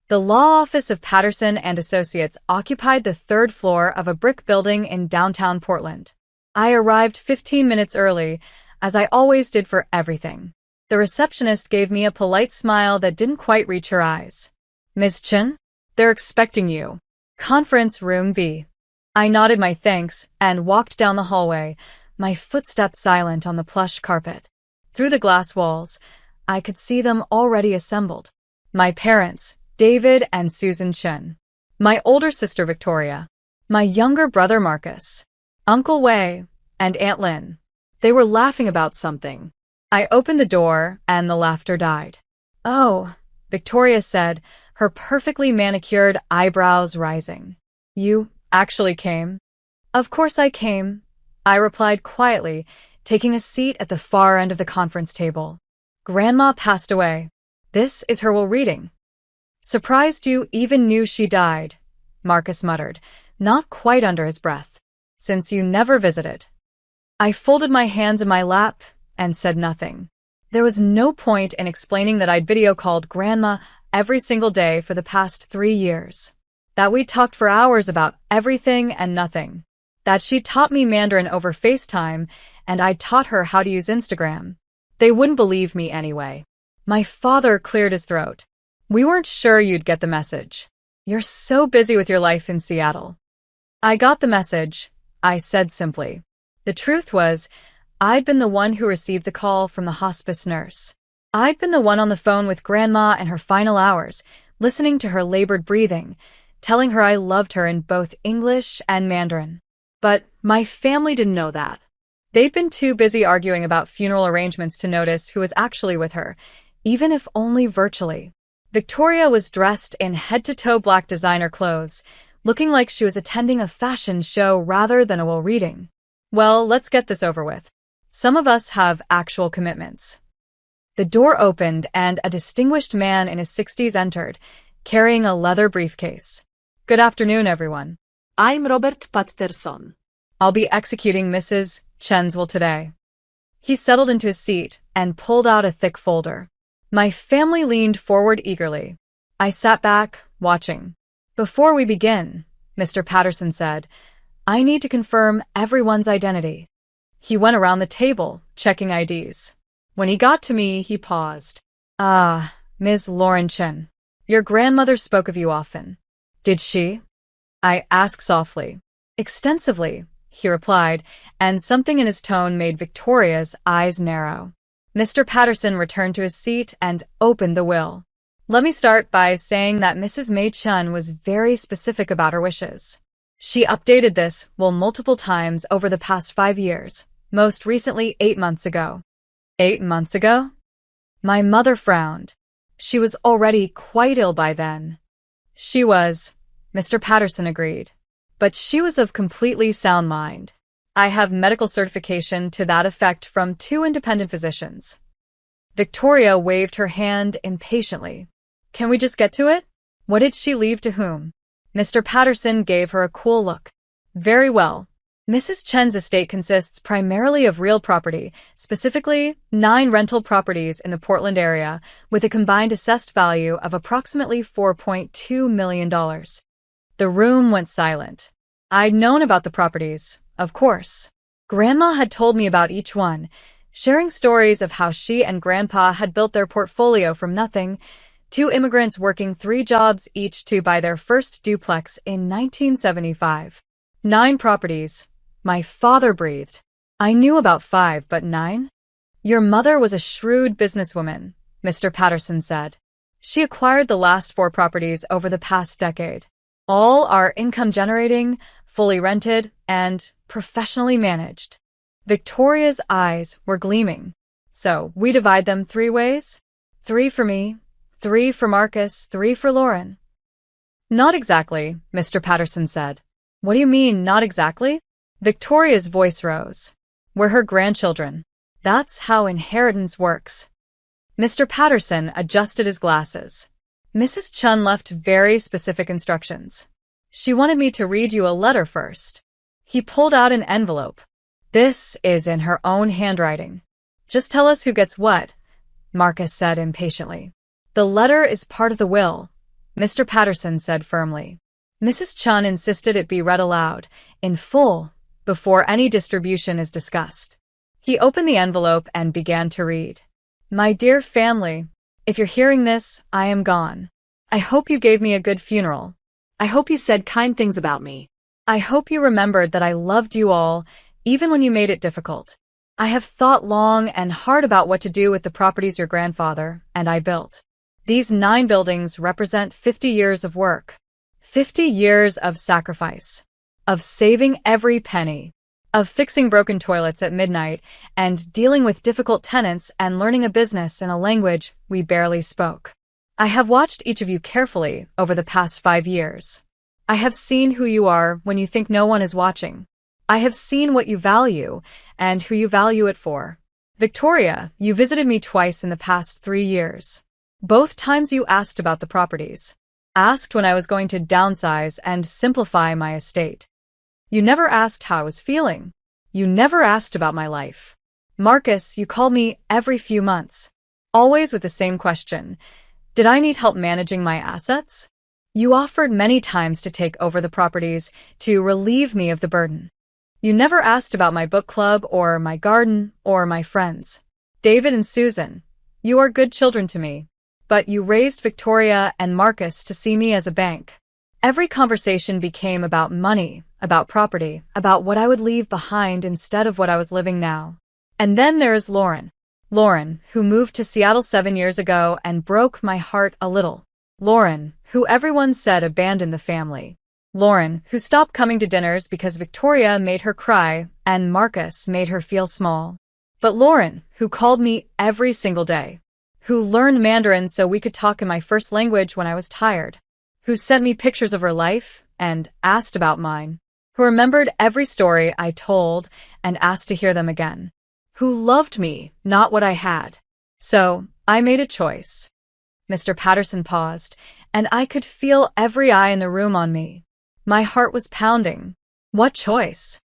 The law office of Patterson and Associates occupied the third floor of a brick building in downtown Portland. I arrived 15 minutes early, as I always did for everything. The receptionist gave me a polite smile that didn't quite reach her eyes. "Ms. Chen? They're expecting you. Conference room B." I nodded my thanks and walked down the hallway, my footsteps silent on the plush carpet. Through the glass walls, I could see them already assembled. My parents, David and Susan Chen. My older sister Victoria. My younger brother Marcus. Uncle Wei and Aunt Lynn. They were laughing about something. I opened the door and the laughter died. "Oh," Victoria said, her perfectly manicured eyebrows rising. "You actually came?" "Of course I came," I replied quietly, taking a seat at the far end of the conference table. "Grandma passed away. This is her will reading." "Surprised you even knew she died," Marcus muttered, not quite under his breath. "Since you never visited." I folded my hands in my lap and said nothing. There was no point in explaining that I'd video called Grandma every single day for the past 3 years. That we talked for hours about everything and nothing. That she taught me Mandarin over FaceTime and I taught her how to use Instagram. They wouldn't believe me anyway. My father cleared his throat. "We weren't sure you'd get the message. You're so busy with your life in Seattle." "I got the message," I said simply. The truth was, I'd been the one who received the call from the hospice nurse. I'd been the one on the phone with Grandma in her final hours, listening to her labored breathing, telling her I loved her in both English and Mandarin. But my family didn't know that. They'd been too busy arguing about funeral arrangements to notice who was actually with her, even if only virtually. Victoria was dressed in head-to-toe black designer clothes, looking like she was attending a fashion show rather than a will reading. "Well, let's get this over with. Some of us have actual commitments." The door opened and a distinguished man in his 60s entered, carrying a leather briefcase. "Good afternoon, everyone. I'm Robert Patterson. I'll be executing Mrs. Chen's will today." He settled into his seat and pulled out a thick folder. My family leaned forward eagerly. I sat back, watching. "Before we begin," Mr. Patterson said, "I need to confirm everyone's identity." He went around the table, checking IDs. When he got to me, he paused. "Ah, Ms. Lauren Chen. Your grandmother spoke of you often." "Did she?" I asked softly. "Extensively," he replied, and something in his tone made Victoria's eyes narrow. Mr. Patterson returned to his seat and opened the will. "Let me start by saying that Mrs. Mei Chen was very specific about her wishes. She updated this will multiple times over the past 5 years, most recently 8 months ago." 8 months ago? My mother frowned. She was already quite ill by then. "She was," Mr. Patterson agreed. "But she was of completely sound mind. I have medical certification to that effect from 2 independent physicians." Victoria waved her hand impatiently. "Can we just get to it? What did she leave to whom?" Mr. Patterson gave her a cool look. "Very well. Mrs. Chen's estate consists primarily of real property, specifically 9 rental properties in the Portland area, with a combined assessed value of approximately $4.2 million. The room went silent. I'd known about the properties, of course. Grandma had told me about each one, sharing stories of how she and Grandpa had built their portfolio from nothing, 2 immigrants working 3 jobs each to buy their first duplex in 1975. 9 properties. My father breathed. "I knew about 5, but 9? Your mother was a shrewd businesswoman," Mr. Patterson said. "She acquired the last 4 properties over the past decade. All are income-generating, fully rented, and professionally managed." Victoria's eyes were gleaming. "So we divide them 3 ways? 3 for me, 3 for Marcus, 3 for Lauren." "Not exactly," Mr. Patterson said. "What do you mean, not exactly?" Victoria's voice rose. "We're her grandchildren. That's how inheritance works." Mr. Patterson adjusted his glasses. "Mrs. Chen left very specific instructions. She wanted me to read you a letter first." He pulled out an envelope. "This is in her own handwriting." "Just tell us who gets what," Marcus said impatiently. "The letter is part of the will," Mr. Patterson said firmly. Mrs. Chun insisted it be read aloud, in full, before any distribution is discussed. He opened the envelope and began to read. My dear family, if you're hearing this, I am gone. I hope you gave me a good funeral. I hope you said kind things about me. I hope you remembered that I loved you all, even when you made it difficult. I have thought long and hard about what to do with the properties your grandfather and I built. These 9 buildings represent 50 years of work. 50 years of sacrifice. Of saving every penny. Of fixing broken toilets at midnight and dealing with difficult tenants and learning a business in a language we barely spoke. I have watched each of you carefully over the past 5 years. I have seen who you are when you think no one is watching. I have seen what you value and who you value it for. Victoria, you visited me twice in the past 3 years. Both times you asked about the properties. Asked when I was going to downsize and simplify my estate. You never asked how I was feeling. You never asked about my life. Marcus, you called me every few months. Always with the same question. Did I need help managing my assets? You offered many times to take over the properties to relieve me of the burden. You never asked about my book club or my garden or my friends. David and Susan, you are good children to me. But you raised Victoria and Marcus to see me as a bank. Every conversation became about money, about property, about what I would leave behind instead of what I was living now. And then there is Lauren. Lauren, who moved to Seattle 7 years ago and broke my heart a little. Lauren, who everyone said abandoned the family. Lauren, who stopped coming to dinners because Victoria made her cry and Marcus made her feel small. But Lauren, who called me every single day. Who learned Mandarin so we could talk in my first language when I was tired. Who sent me pictures of her life and asked about mine. Who remembered every story I told and asked to hear them again. Who loved me, not what I had. So, I made a choice. Mr. Patterson paused, and I could feel every eye in the room on me. My heart was pounding. What choice?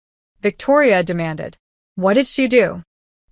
Victoria demanded. What did she do?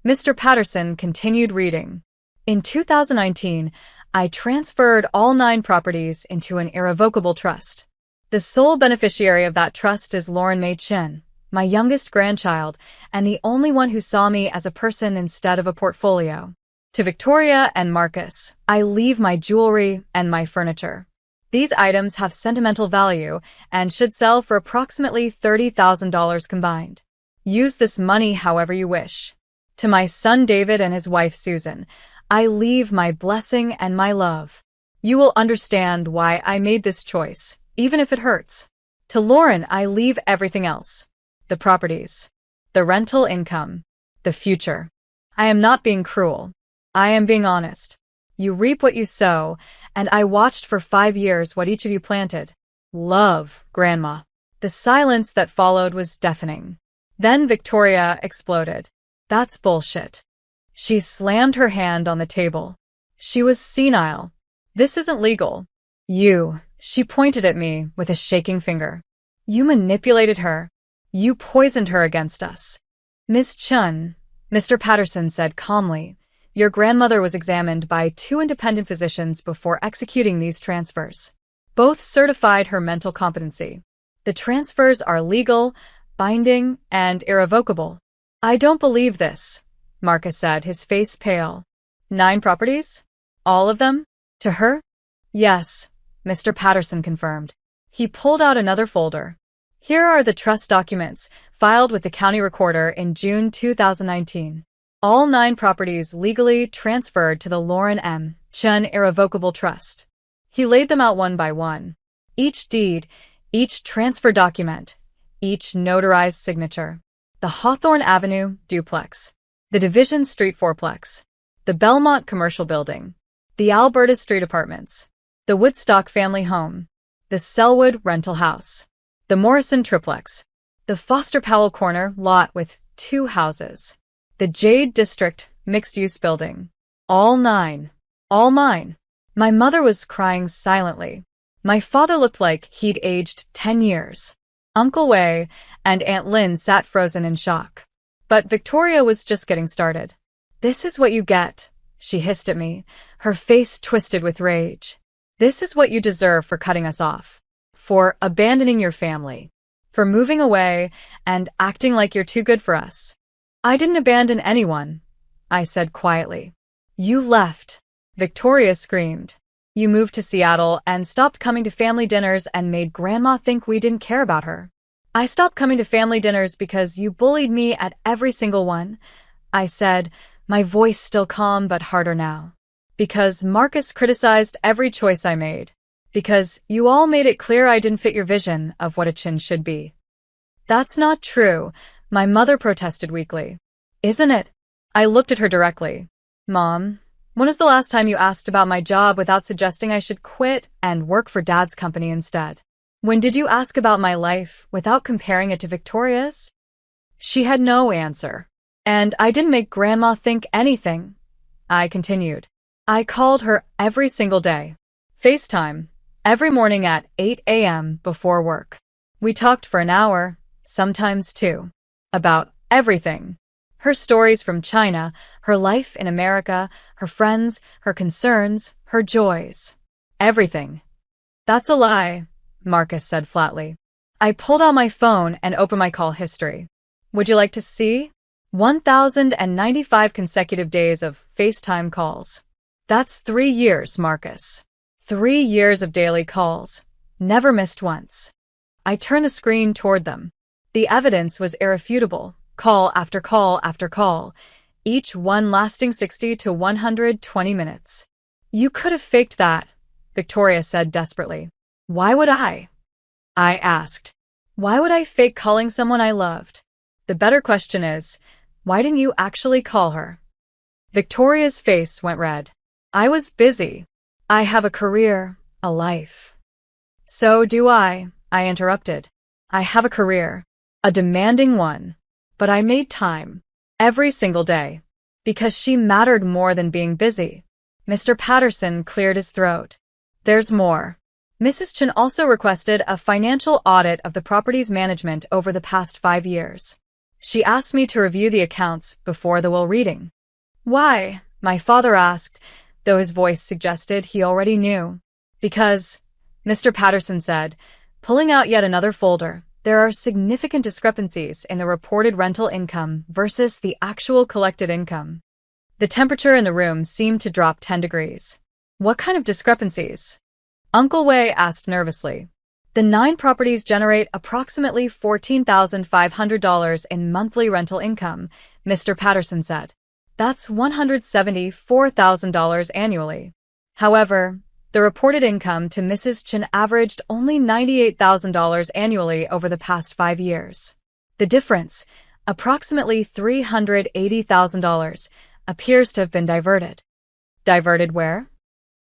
Mr. Patterson continued reading. In 2019, I transferred all 9 properties into an irrevocable trust. The sole beneficiary of that trust is Lauren May Chin, my youngest grandchild, and the only one who saw me as a person instead of a portfolio. To Victoria and Marcus, I leave my jewelry and my furniture. These items have sentimental value and should sell for approximately $30,000 combined. Use this money however you wish. To my son David and his wife Susan, I leave my blessing and my love. You will understand why I made this choice, even if it hurts. To Lauren, I leave everything else. The properties. The rental income. The future. I am not being cruel. I am being honest. You reap what you sow, and I watched for 5 years what each of you planted. Love, Grandma. The silence that followed was deafening. Then Victoria exploded. That's bullshit. She slammed her hand on the table. She was senile. This isn't legal. She pointed at me with a shaking finger. You manipulated her. You poisoned her against us. Miss Chun, Mr. Patterson said calmly, your grandmother was examined by 2 independent physicians before executing these transfers. Both certified her mental competency. The transfers are legal, binding, and irrevocable. I don't believe this, Marcus said, his face pale. 9 properties? All of them? To her? Yes, Mr. Patterson confirmed. He pulled out another folder. Here are the trust documents, filed with the county recorder in June 2019. All 9 properties legally transferred to the Lauren M. Chun Irrevocable Trust. He laid them out one by one. Each deed, each transfer document, each notarized signature. The Hawthorne Avenue duplex. The Division Street fourplex. The Belmont Commercial Building. The Alberta Street Apartments. The Woodstock Family Home. The Selwood Rental House. The Morrison Triplex. The Foster Powell Corner lot with 2 houses. The Jade District mixed-use building. All 9. All mine. My mother was crying silently. My father looked like he'd aged 10 years. Uncle Wei and Aunt Lynn sat frozen in shock. But Victoria was just getting started. This is what you get, she hissed at me, her face twisted with rage. This is what you deserve for cutting us off, for abandoning your family, for moving away and acting like you're too good for us. I didn't abandon anyone, I said quietly. You left, Victoria screamed. You moved to Seattle and stopped coming to family dinners and made Grandma think we didn't care about her. I stopped coming to family dinners because you bullied me at every single one, I said, my voice still calm but harder now. Because Marcus criticized every choice I made. Because you all made it clear I didn't fit your vision of what a chin should be. That's not true, my mother protested weakly. Isn't it? I looked at her directly. Mom, when was the last time you asked about my job without suggesting I should quit and work for Dad's company instead? When did you ask about my life without comparing it to Victoria's? She had no answer. And I didn't make Grandma think anything. I continued. I called her every single day. FaceTime. Every morning at 8 a.m. before work. We talked for an hour, sometimes two. About everything. Her stories from China, her life in America, her friends, her concerns, her joys. Everything. That's a lie, Marcus said flatly. I pulled out my phone and opened my call history. Would you like to see? 1,095 consecutive days of FaceTime calls. That's 3 years, Marcus. 3 years of daily calls. Never missed once. I turned the screen toward them. The evidence was irrefutable. Call after call after call, each one lasting 60 to 120 minutes. You could have faked that, Victoria said desperately. Why would I? I asked. Why would I fake calling someone I loved? The better question is, why didn't you actually call her? Victoria's face went red. I was busy. I have a career, a life. So do I interrupted. I have a career, a demanding one. But I made time. Every single day. Because she mattered more than being busy. Mr. Patterson cleared his throat. There's more. Mrs. Chen also requested a financial audit of the property's management over the past 5 years. She asked me to review the accounts before the will reading. Why? My father asked, though his voice suggested he already knew. Because, Mr. Patterson said, pulling out yet another folder, there are significant discrepancies in the reported rental income versus the actual collected income. The temperature in the room seemed to drop 10 degrees. What kind of discrepancies? Uncle Wei asked nervously. The 9 properties generate approximately $14,500 in monthly rental income, Mr. Patterson said. That's $174,000 annually. However, the reported income to Mrs. Chen averaged only $98,000 annually over the past 5 years. The difference, approximately $380,000, appears to have been diverted. Diverted where?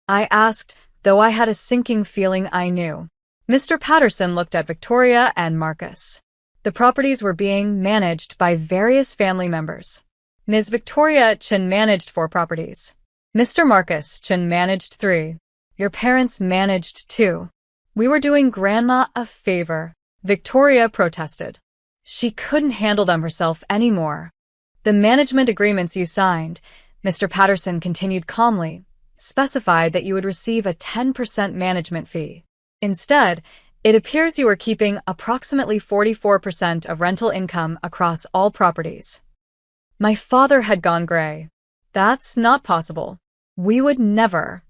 I asked, though I had a sinking feeling I knew. Mr. Patterson looked at Victoria and Marcus. The properties were being managed by various family members. Ms. Victoria Chen managed 4 properties. Mr. Marcus Chen managed 3. Your parents managed 2. We were doing Grandma a favor, Victoria protested. She couldn't handle them herself anymore. The management agreements you signed, Mr. Patterson continued calmly, specified that you would receive a 10% management fee. Instead, it appears you were keeping approximately 44% of rental income across all properties. My father had gone gray. That's not possible. We would never.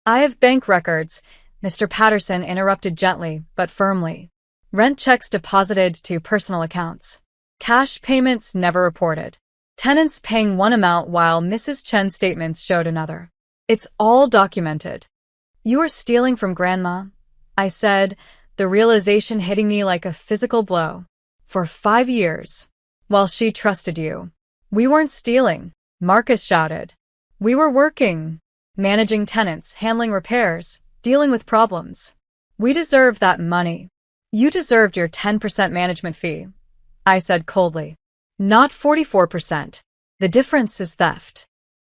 I have bank records, Mr. Patterson interrupted gently but firmly. Rent checks deposited to personal accounts. Cash payments never reported. Tenants paying one amount while Mrs. Chen's statements showed another. It's all documented. You are stealing from Grandma, I said, the realization hitting me like a physical blow. For 5 years. While she trusted you. We weren't stealing, Marcus shouted. We were working. Managing tenants, handling repairs, dealing with problems. We deserved that money. You deserved your 10% management fee, I said coldly. Not 44%. The difference is theft.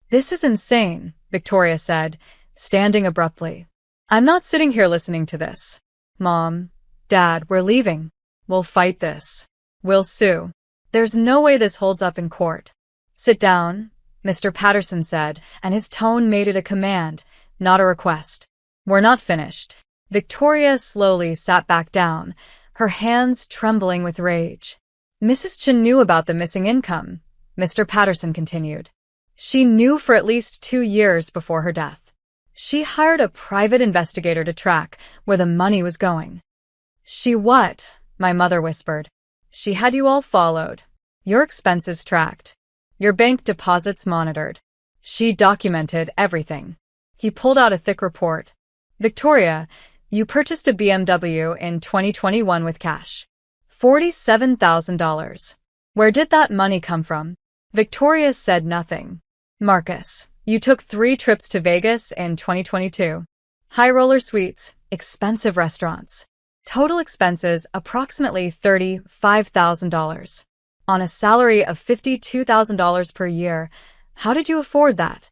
This is insane, Victoria said, standing abruptly. I'm not sitting here listening to this. Mom, Dad, we're leaving. We'll fight this. We'll sue. There's no way this holds up in court. Sit down, Mr. Patterson said, and his tone made it a command, not a request. We're not finished. Victoria slowly sat back down, her hands trembling with rage. Mrs. Chen knew about the missing income, Mr. Patterson continued. She knew for at least 2 years before her death. She hired a private investigator to track where the money was going. She what? My mother whispered. She had you all followed. Your expenses tracked. Your bank deposits monitored. She documented everything. He pulled out a thick report. Victoria, you purchased a BMW in 2021 with cash. $47,000. Where did that money come from? Victoria said nothing. Marcus, you took 3 trips to Vegas in 2022. High roller suites, expensive restaurants. Total expenses approximately $35,000. On a salary of $52,000 per year, how did you afford that?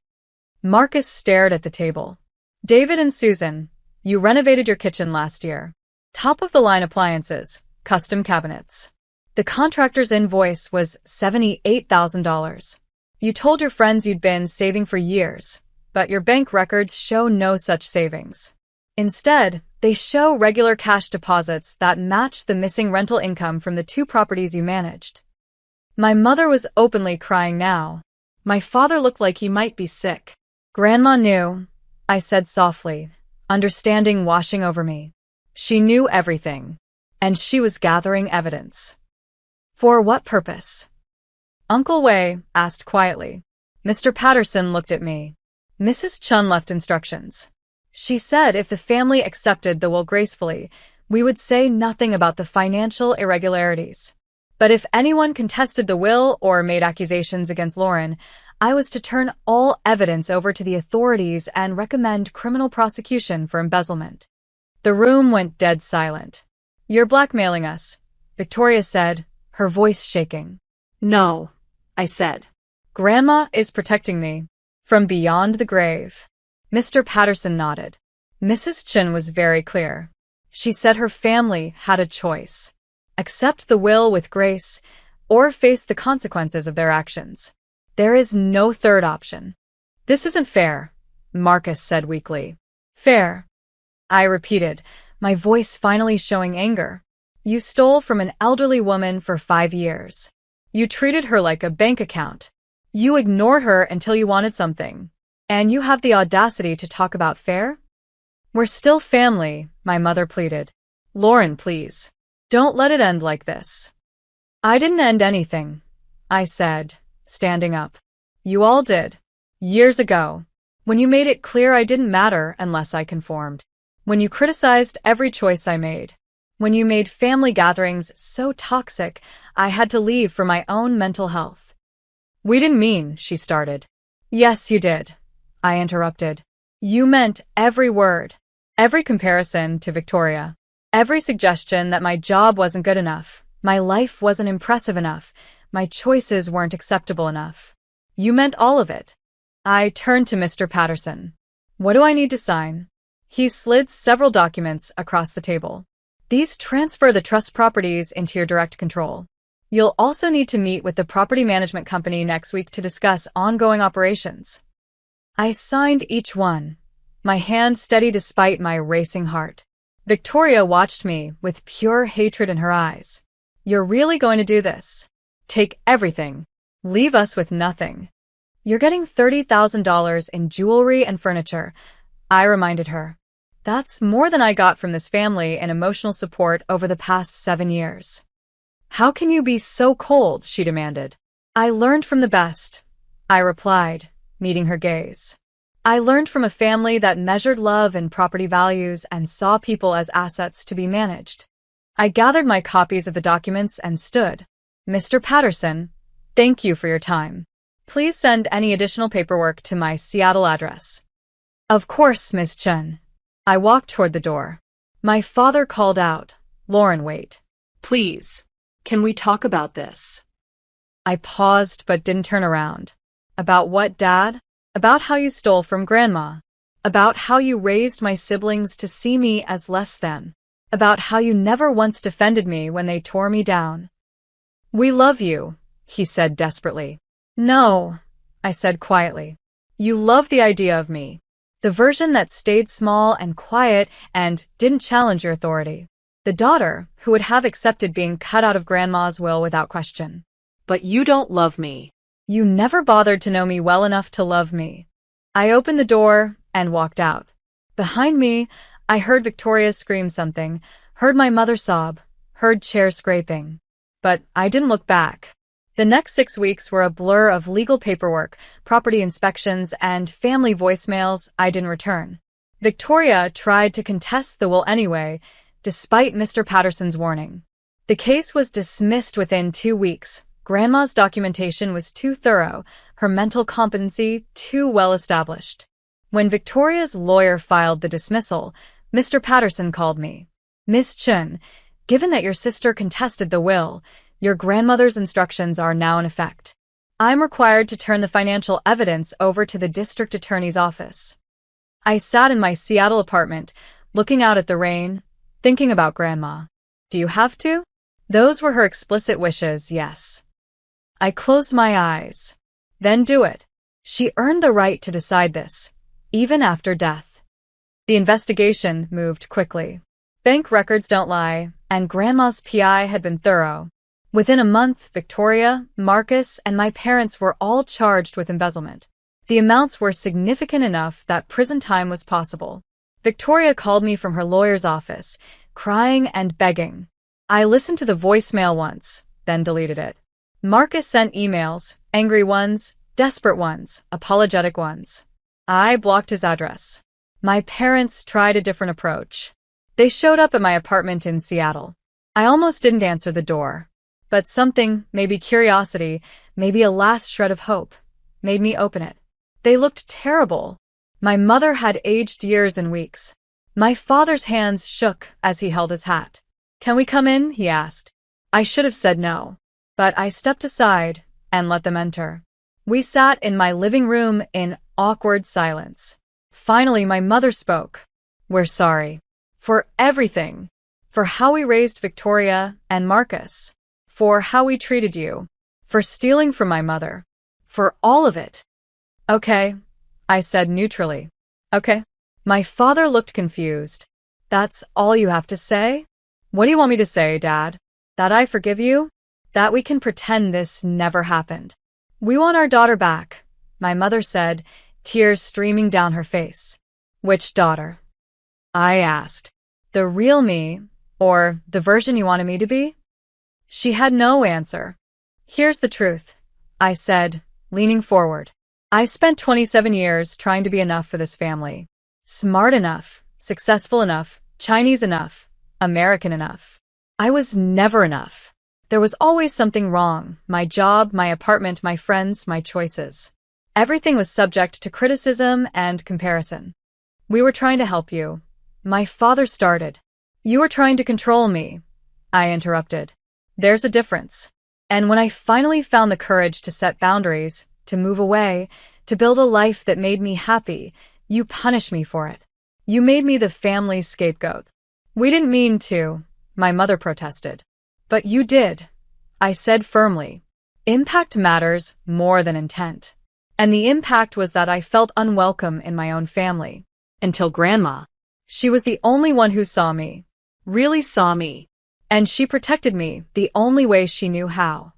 Marcus stared at the table. David and Susan, you renovated your kitchen last year. Top-of-the-line appliances, custom cabinets. The contractor's invoice was $78,000. You told your friends you'd been saving for years, but your bank records show no such savings. Instead, they show regular cash deposits that match the missing rental income from the 2 properties you managed. My mother was openly crying now. My father looked like he might be sick. Grandma knew, I said softly, understanding washing over me. She knew everything, and she was gathering evidence. For what purpose? Uncle Wei asked quietly. Mr. Patterson looked at me. Mrs. Chun left instructions. She said if the family accepted the will gracefully, we would say nothing about the financial irregularities. But if anyone contested the will or made accusations against Lauren, I was to turn all evidence over to the authorities and recommend criminal prosecution for embezzlement. The room went dead silent. You're blackmailing us, Victoria said, her voice shaking. No, I said. Grandma is protecting me. From beyond the grave. Mr. Patterson nodded. Mrs. Chen was very clear. She said her family had a choice. Accept the will with grace, or face the consequences of their actions. There is no third option. This isn't fair, Marcus said weakly. Fair, I repeated, my voice finally showing anger. You stole from an elderly woman for 5 years. You treated her like a bank account. You ignored her until you wanted something. And you have the audacity to talk about fair? We're still family, my mother pleaded. Lauren, please. Don't let it end like this. I didn't end anything, I said, standing up. You all did. Years ago. When you made it clear I didn't matter unless I conformed. When you criticized every choice I made. When you made family gatherings so toxic, I had to leave for my own mental health. We didn't mean, she started. Yes, you did, I interrupted. You meant every word, every comparison to Victoria, every suggestion that my job wasn't good enough, my life wasn't impressive enough, my choices weren't acceptable enough. You meant all of it. I turned to Mr. Patterson. What do I need to sign? He slid several documents across the table. These transfer the trust properties into your direct control. You'll also need to meet with the property management company next week to discuss ongoing operations. I signed each one, my hand steady despite my racing heart. Victoria watched me with pure hatred in her eyes. You're really going to do this? Take everything. Leave us with nothing. You're getting $30,000 in jewelry and furniture, I reminded her. That's more than I got from this family in emotional support over the past 7 years. How can you be so cold? She demanded. I learned from the best, I replied, meeting her gaze. I learned from a family that measured love and property values and saw people as assets to be managed. I gathered my copies of the documents and stood. Mr. Patterson, thank you for your time. Please send any additional paperwork to my Seattle address. Of course, Miss Chen. I walked toward the door. My father called out, Lauren, wait. Please, can we talk about this? I paused but didn't turn around. About what, Dad? About how you stole from Grandma. About how you raised my siblings to see me as less than. About how you never once defended me when they tore me down. We love you, he said desperately. No, I said quietly. You love the idea of me. The version that stayed small and quiet and didn't challenge your authority. The daughter who would have accepted being cut out of Grandma's will without question. But you don't love me. You never bothered to know me well enough to love me. I opened the door and walked out. Behind me, I heard Victoria scream something, heard my mother sob, heard chairs scraping. But I didn't look back. The next 6 weeks were a blur of legal paperwork, property inspections, and family voicemails I didn't return. Victoria tried to contest the will anyway, despite Mr. Patterson's warning. The case was dismissed within 2 weeks. Grandma's documentation was too thorough, her mental competency too well established. When Victoria's lawyer filed the dismissal, Mr. Patterson called me. Miss Chun, given that your sister contested the will, your grandmother's instructions are now in effect. I'm required to turn the financial evidence over to the district attorney's office. I sat in my Seattle apartment, looking out at the rain, thinking about Grandma. Do you have to? Those were her explicit wishes, yes. I closed my eyes. Then do it. She earned the right to decide this, even after death. The investigation moved quickly. Bank records don't lie, and Grandma's PI had been thorough. Within a month, Victoria, Marcus, and my parents were all charged with embezzlement. The amounts were significant enough that prison time was possible. Victoria called me from her lawyer's office, crying and begging. I listened to the voicemail once, then deleted it. Marcus sent emails, angry ones, desperate ones, apologetic ones. I blocked his address. My parents tried a different approach. They showed up at my apartment in Seattle. I almost didn't answer the door. But something, maybe curiosity, maybe a last shred of hope, made me open it. They looked terrible. My mother had aged years and weeks. My father's hands shook as he held his hat. Can we come in? He asked. I should have said no. But I stepped aside and let them enter. We sat in my living room in awkward silence. Finally, my mother spoke. We're sorry. For everything. For how we raised Victoria and Marcus. For how we treated you. For stealing from my mother. For all of it. Okay, I said neutrally. Okay. My father looked confused. That's all you have to say? What do you want me to say, Dad? That I forgive you? That we can pretend this never happened? We want our daughter back, my mother said, tears streaming down her face. Which daughter? I asked. The real me, or the version you wanted me to be? She had no answer. Here's the truth, I said, leaning forward. I spent 27 years trying to be enough for this family. Smart enough, successful enough, Chinese enough, American enough. I was never enough. There was always something wrong. My job, my apartment, my friends, my choices. Everything was subject to criticism and comparison. We were trying to help you. My father started. You were trying to control me. I interrupted. There's a difference. And when I finally found the courage to set boundaries, to move away, to build a life that made me happy, you punished me for it. You made me the family's scapegoat. We didn't mean to, my mother protested. But you did, I said firmly. Impact matters more than intent. And the impact was that I felt unwelcome in my own family. Until Grandma. She was the only one who saw me. Really saw me. And she protected me the only way she knew how.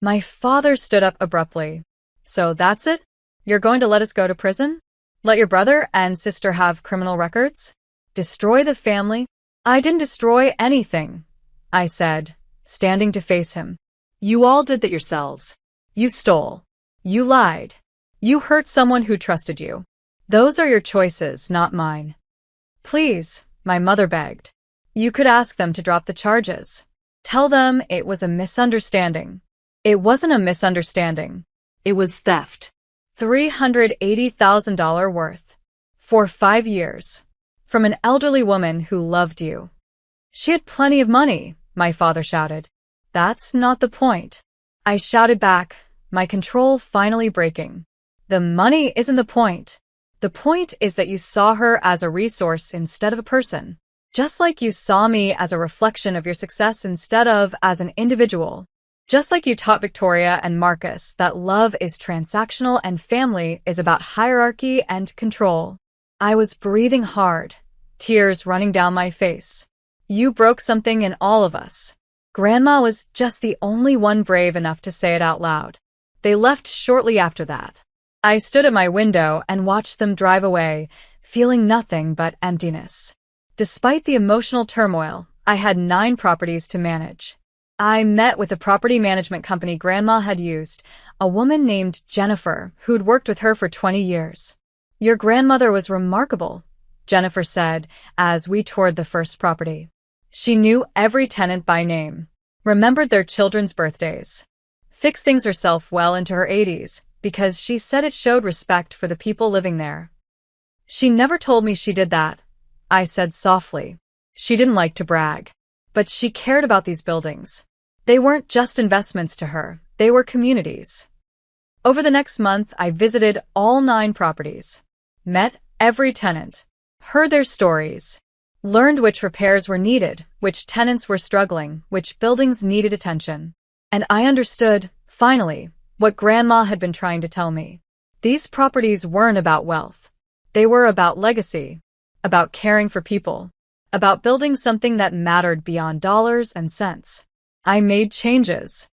My father stood up abruptly. So that's it? You're going to let us go to prison? Let your brother and sister have criminal records? Destroy the family? I didn't destroy anything, I said, standing to face him. You all did that yourselves. You stole. You lied. You hurt someone who trusted you. Those are your choices, not mine. Please, my mother begged. You could ask them to drop the charges. Tell them it was a misunderstanding. It wasn't a misunderstanding. It was theft. $380,000 worth. For 5 years. From an elderly woman who loved you. She had plenty of money, my father shouted. That's not the point. I shouted back, my control finally breaking. The money isn't the point. The point is that you saw her as a resource instead of a person. Just like you saw me as a reflection of your success instead of as an individual. Just like you taught Victoria and Marcus that love is transactional and family is about hierarchy and control. I was breathing hard, tears running down my face. You broke something in all of us. Grandma was just the only one brave enough to say it out loud. They left shortly after that. I stood at my window and watched them drive away, feeling nothing but emptiness. Despite the emotional turmoil, I had 9 properties to manage. I met with the property management company Grandma had used, a woman named Jennifer who'd worked with her for 20 years. Your grandmother was remarkable, Jennifer said as we toured the first property. She knew every tenant by name, remembered their children's birthdays, fixed things herself well into her 80s because she said it showed respect for the people living there. She never told me she did that, I said softly. She didn't like to brag, but she cared about these buildings. They weren't just investments to her, they were communities. Over the next month, I visited all 9 properties, met every tenant, heard their stories, learned which repairs were needed, which tenants were struggling, which buildings needed attention. And I understood, finally, what Grandma had been trying to tell me. These properties weren't about wealth. They were about legacy, about caring for people, about building something that mattered beyond dollars and cents. I made changes.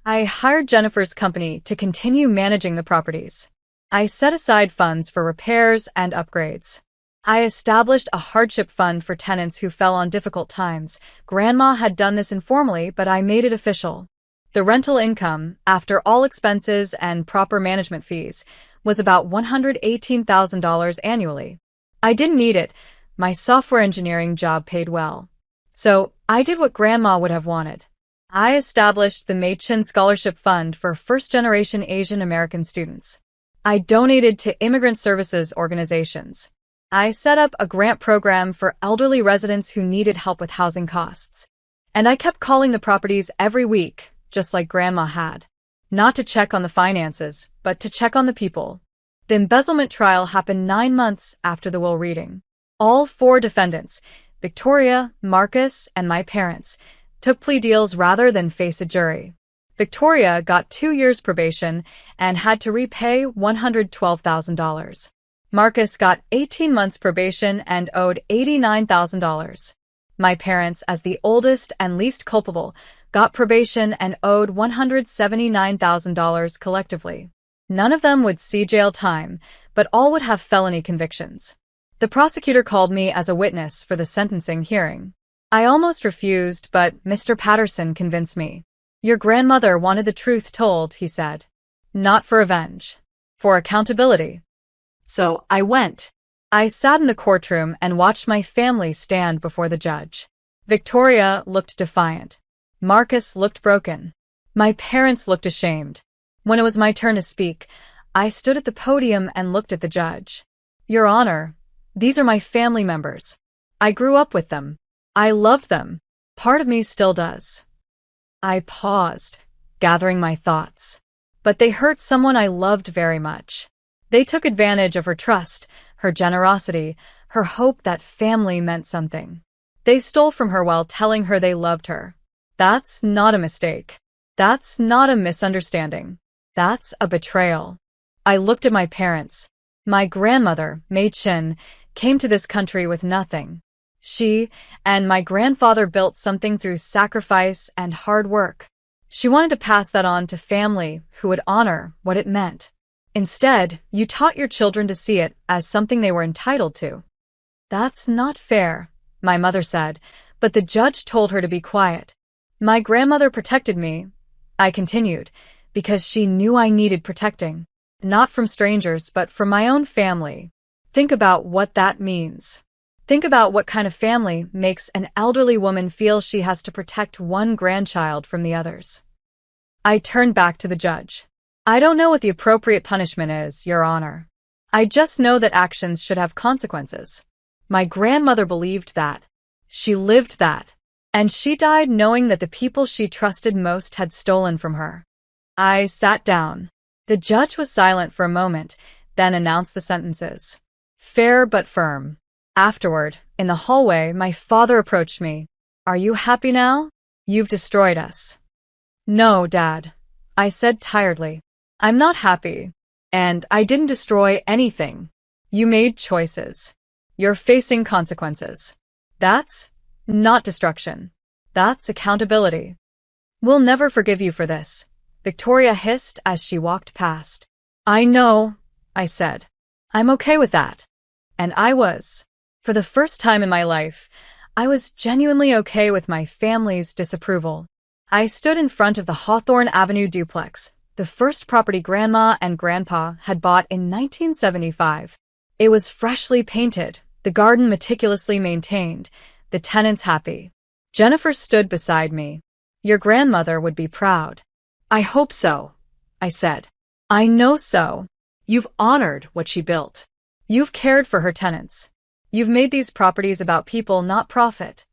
I hired Jennifer's company to continue managing the properties. I set aside funds for repairs and upgrades. I established a hardship fund for tenants who fell on difficult times. Grandma had done this informally, but I made it official. The rental income, after all expenses and proper management fees, was about $118,000 annually. I didn't need it. My software engineering job paid well. So I did what Grandma would have wanted. I established the Machen Scholarship Fund for first-generation Asian American students. I donated to immigrant services organizations. I set up a grant program for elderly residents who needed help with housing costs. And I kept calling the properties every week, just like Grandma had. Not to check on the finances, but to check on the people. The embezzlement trial happened 9 months after the will reading. All 4 defendants, Victoria, Marcus, and my parents, took plea deals rather than face a jury. Victoria got 2 years probation and had to repay $112,000. Marcus got 18 months probation and owed $89,000. My parents, as the oldest and least culpable, got probation and owed $179,000 collectively. None of them would see jail time, but all would have felony convictions. The prosecutor called me as a witness for the sentencing hearing. I almost refused, but Mr. Patterson convinced me. Your grandmother wanted the truth told, he said. Not for revenge. For accountability. So I went. I sat in the courtroom and watched my family stand before the judge. Victoria looked defiant. Marcus looked broken. My parents looked ashamed. When it was my turn to speak, I stood at the podium and looked at the judge. Your Honor, these are my family members. I grew up with them. I loved them. Part of me still does. I paused, gathering my thoughts. But they hurt someone I loved very much. They took advantage of her trust, her generosity, her hope that family meant something. They stole from her while telling her they loved her. That's not a mistake. That's not a misunderstanding. That's a betrayal. I looked at my parents. My grandmother, Mei Chin, came to this country with nothing. She and my grandfather built something through sacrifice and hard work. She wanted to pass that on to family who would honor what it meant. Instead, you taught your children to see it as something they were entitled to. That's not fair, my mother said, but the judge told her to be quiet. My grandmother protected me, I continued, because she knew I needed protecting. Not from strangers, but from my own family. Think about what that means. Think about what kind of family makes an elderly woman feel she has to protect one grandchild from the others. I turned back to the judge. I don't know what the appropriate punishment is, Your Honor. I just know that actions should have consequences. My grandmother believed that. She lived that. And she died knowing that the people she trusted most had stolen from her. I sat down. The judge was silent for a moment, then announced the sentences. Fair but firm. Afterward, in the hallway, my father approached me. Are you happy now? You've destroyed us. No, Dad, I said tiredly. I'm not happy. And I didn't destroy anything. You made choices. You're facing consequences. That's not destruction. That's accountability. We'll never forgive you for this, Victoria hissed as she walked past. I know, I said. I'm okay with that. And I was. For the first time in my life, I was genuinely okay with my family's disapproval. I stood in front of the Hawthorne Avenue duplex, the first property Grandma and Grandpa had bought in 1975. It was freshly painted, the garden meticulously maintained, the tenants happy. Jennifer stood beside me. Your grandmother would be proud. I hope so, I said. I know so. You've honored what she built. You've cared for her tenants. You've made these properties about people, not profit.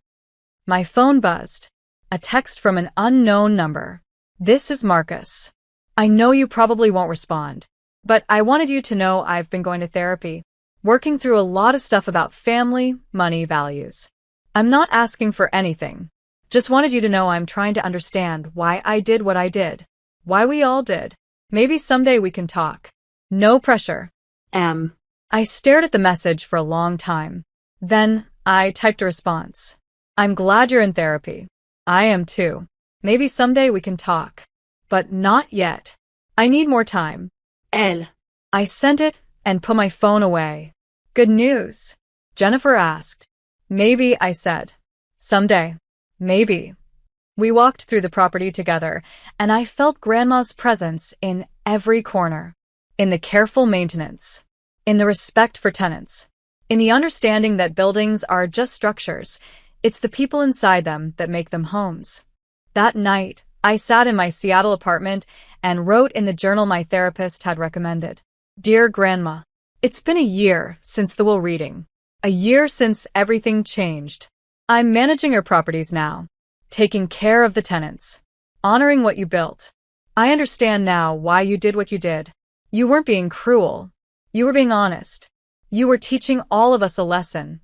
My phone buzzed. A text from an unknown number. This is Marcus. I know you probably won't respond, but I wanted you to know I've been going to therapy, working through a lot of stuff about family, money, values. I'm not asking for anything. Just wanted you to know I'm trying to understand why I did what I did. Why we all did. Maybe someday we can talk. No pressure. I stared at the message for a long time. Then, I typed a response. I'm glad you're in therapy. I am too. Maybe someday we can talk. But not yet. I need more time. I sent it and put my phone away. Good news? Jennifer asked. Maybe, I said. Someday. Maybe. We walked through the property together, and I felt Grandma's presence in every corner. In the careful maintenance. In the respect for tenants. In the understanding that buildings are just structures. It's the people inside them that make them homes. That night, I sat in my Seattle apartment and wrote in the journal my therapist had recommended. Dear Grandma, it's been a year since the will reading. A year since everything changed. I'm managing your properties now. Taking care of the tenants. Honoring what you built. I understand now why you did what you did. You weren't being cruel. You were being honest. You were teaching all of us a lesson.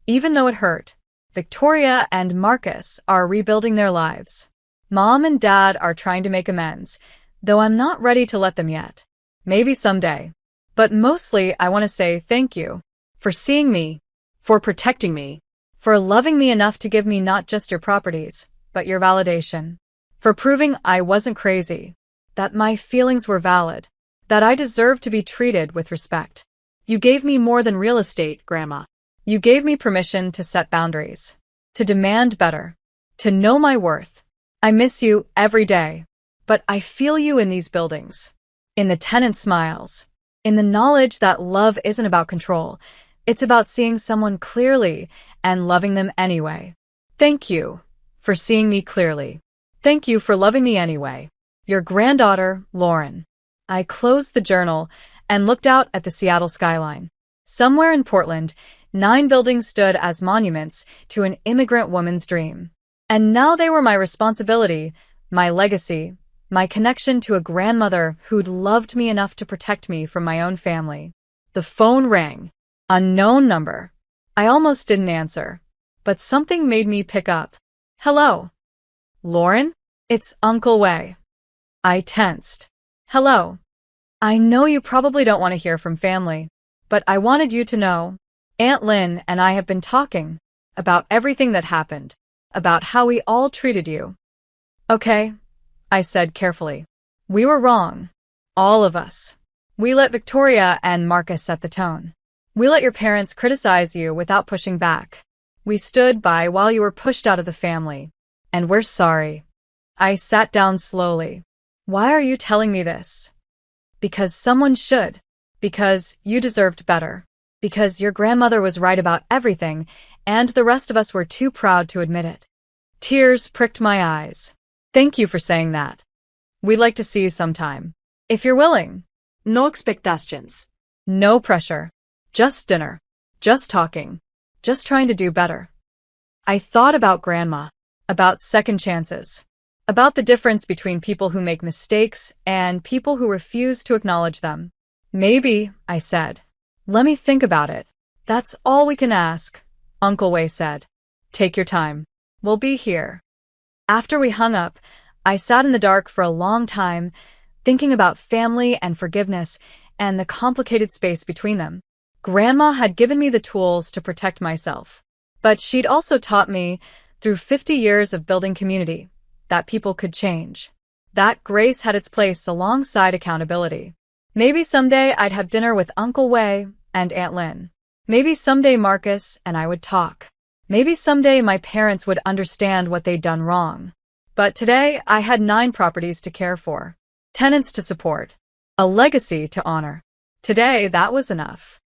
Even though it hurt. Victoria and Marcus are rebuilding their lives. Mom and Dad are trying to make amends, though I'm not ready to let them yet. Maybe someday. But mostly I want to say thank you. For seeing me. For protecting me. For loving me enough to give me not just your properties, but your validation. For proving I wasn't crazy. That my feelings were valid. That I deserved to be treated with respect. You gave me more than real estate, Grandma. You gave me permission to set boundaries. To demand better. To know my worth. I miss you every day. But I feel you in these buildings. In the tenant smiles. In the knowledge that love isn't about control. It's about seeing someone clearly and loving them anyway. Thank you for seeing me clearly. Thank you for loving me anyway. Your granddaughter, Lauren. I closed the journal and looked out at the Seattle skyline. Somewhere in Portland, 9 buildings stood as monuments to an immigrant woman's dream. And now they were my responsibility, my legacy, my connection to a grandmother who'd loved me enough to protect me from my own family. The phone rang. Unknown number. I almost didn't answer, but something made me pick up. Hello? Lauren? It's Uncle Wei. I tensed. Hello. I know you probably don't want to hear from family, but I wanted you to know. Aunt Lynn and I have been talking about everything that happened, about how we all treated you. Okay, I said carefully. We were wrong. All of us. We let Victoria and Marcus set the tone. We let your parents criticize you without pushing back. We stood by while you were pushed out of the family. And we're sorry. I sat down slowly. Why are you telling me this? Because someone should. Because you deserved better. Because your grandmother was right about everything, and the rest of us were too proud to admit it. Tears pricked my eyes. Thank you for saying that. We'd like to see you sometime. If you're willing. No expectations. No pressure. Just dinner. Just talking. Just trying to do better. I thought about Grandma. About second chances. About the difference between people who make mistakes and people who refuse to acknowledge them. Maybe, I said. Let me think about it. That's all we can ask, Uncle Wei said. Take your time. We'll be here. After we hung up, I sat in the dark for a long time, thinking about family and forgiveness and the complicated space between them. Grandma had given me the tools to protect myself. But she'd also taught me, through 50 years of building community, that people could change. That grace had its place alongside accountability. Maybe someday I'd have dinner with Uncle Wei and Aunt Lin. Maybe someday Marcus and I would talk. Maybe someday my parents would understand what they'd done wrong. But today I had 9 properties to care for, tenants to support, a legacy to honor. Today that was enough.